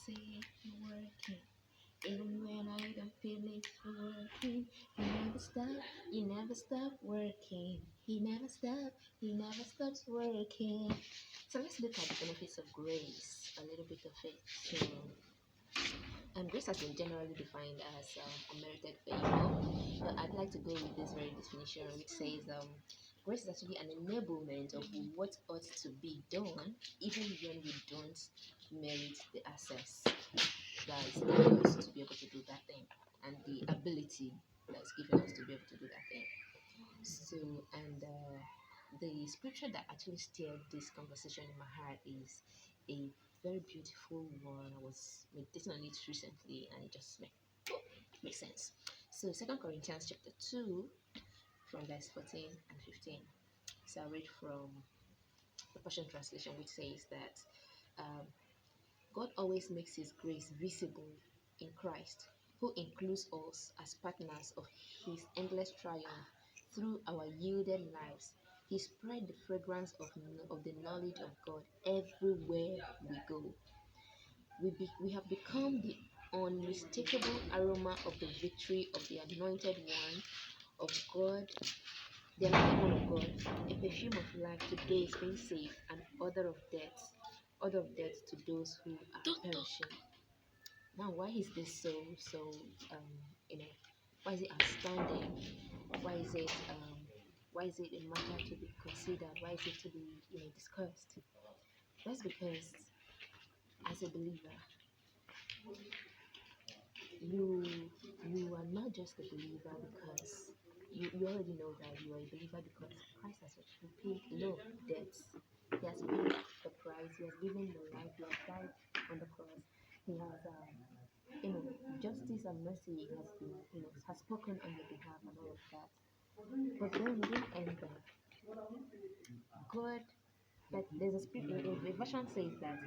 see it working. Even when I don't feel it working, he never stop, he never stop working. He never stops working. So let's look at the benefits of grace, a little bit of it. So, grace has been generally defined as unmerited favor. But I'd like to go with this very definition, which says grace is actually an enablement of what ought to be done, even when we don't merit the access that is given us to be able to do that thing, and the ability that's given us to be able to do that thing. So, and the scripture that actually steered this conversation in my heart is a very beautiful one. I was meditating on it recently, and it just makes sense. So, Second Corinthians chapter 2, from verse 14 and 15. So, I read from the Passion Translation, which says that um, God always makes His grace visible in Christ, who includes us as partners of His endless triumph through our yielded lives. He spread the fragrance of the knowledge of God everywhere we go. We have become the unmistakable aroma of the victory of the anointed one of God, the anointed one of God, a perfume of life to those being saved, and odor of death to those who are perishing. Now, why is this so um you know why is it astounding? Why is it a matter to be considered? Why is it to be discussed? That's because as a believer, you you are not just a believer because you already know that you are a believer because Christ has actually paid enough debts. He has paid the price. He has given the life. He has died on the cross. He has justice and mercy has been has spoken on your behalf and all of that. But then we didn't end there. God, like there's a spirit. A version says that,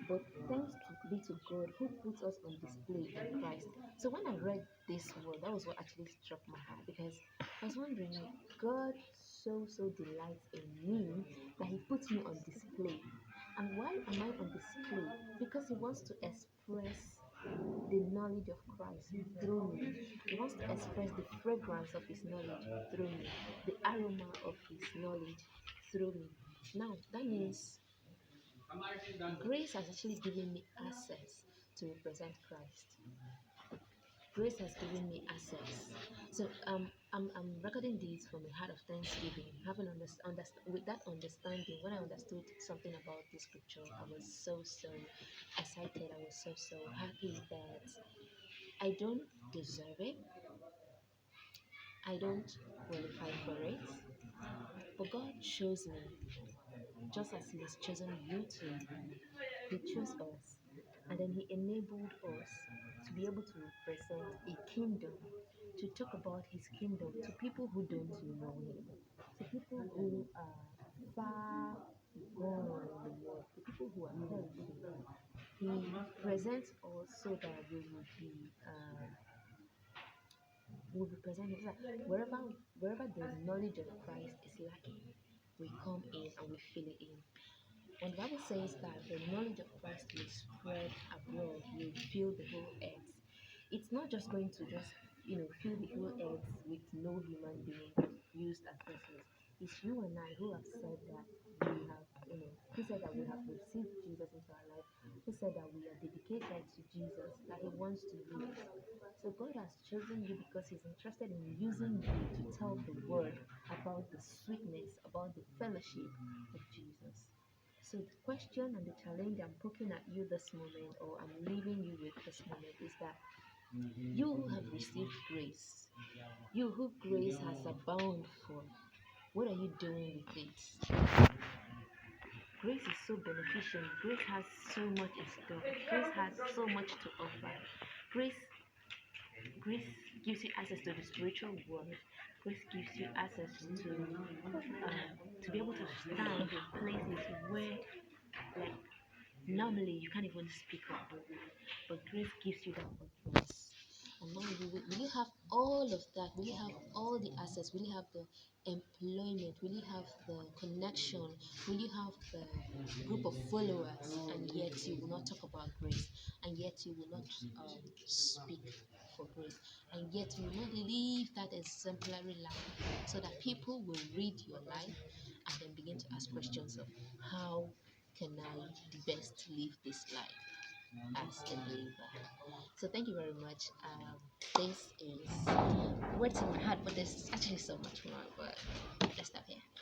but thanks be to God who puts us on display in Christ. So when I read this word, that was what actually struck my heart because I was wondering, like, God so delights in me that He puts me on display. And why am I on display? Because He wants to express the knowledge of Christ through me. He wants to express the fragrance of His knowledge through me, the aroma of His knowledge through me. Now, that means grace has actually given me access to represent Christ. Grace has given me access. So I'm recording this from a heart of thanksgiving, having with that understanding. When I understood something about this scripture, I was so excited. I was so happy that I don't deserve it. I don't qualify for it. But God chose me just as He has chosen you to. He chose us, and then He enabled us to be able to represent a kingdom, to talk about His kingdom to people who don't know Him, to people who are far gone in the world, to people who are perishing. He presents us so that we will be will represent Him. Wherever the knowledge of Christ is lacking, we come in and we fill it in. When the Bible says that the knowledge of Christ will spread abroad, will fill the whole earth, it's not just going to fill the whole earth with no human being used as vessels. It's you and I who have said that we have, who said that we have received Jesus into our life, who said that we are dedicated to Jesus, that He wants to use. So God has chosen you because He's interested in using you to tell the world about the sweetness, about the fellowship of Jesus. So the question and the challenge I'm poking at you this moment, or I'm leaving you with this moment, is that you who have received grace, you who grace has abounded for, what are you doing with it? Grace is so beneficial. Grace has so much in store. Grace has so much to offer. Grace Grace gives you access to the spiritual world. Grace gives you access to be able to stand in places where, like, normally you can't even speak up. But grace gives you that utterance. And now will you have all of that? Will you have all the access? Will you have the employment? Will you have the connection? Will you have the group of followers? And yet you will not talk about grace. and yet you will not speak for grace, and yet you will not live that exemplary life, so that people will read your life and then begin to ask questions of how can I the best live this life as a believer. So thank you very much. This is what's in my heart, but there's actually so much more, but let's stop here.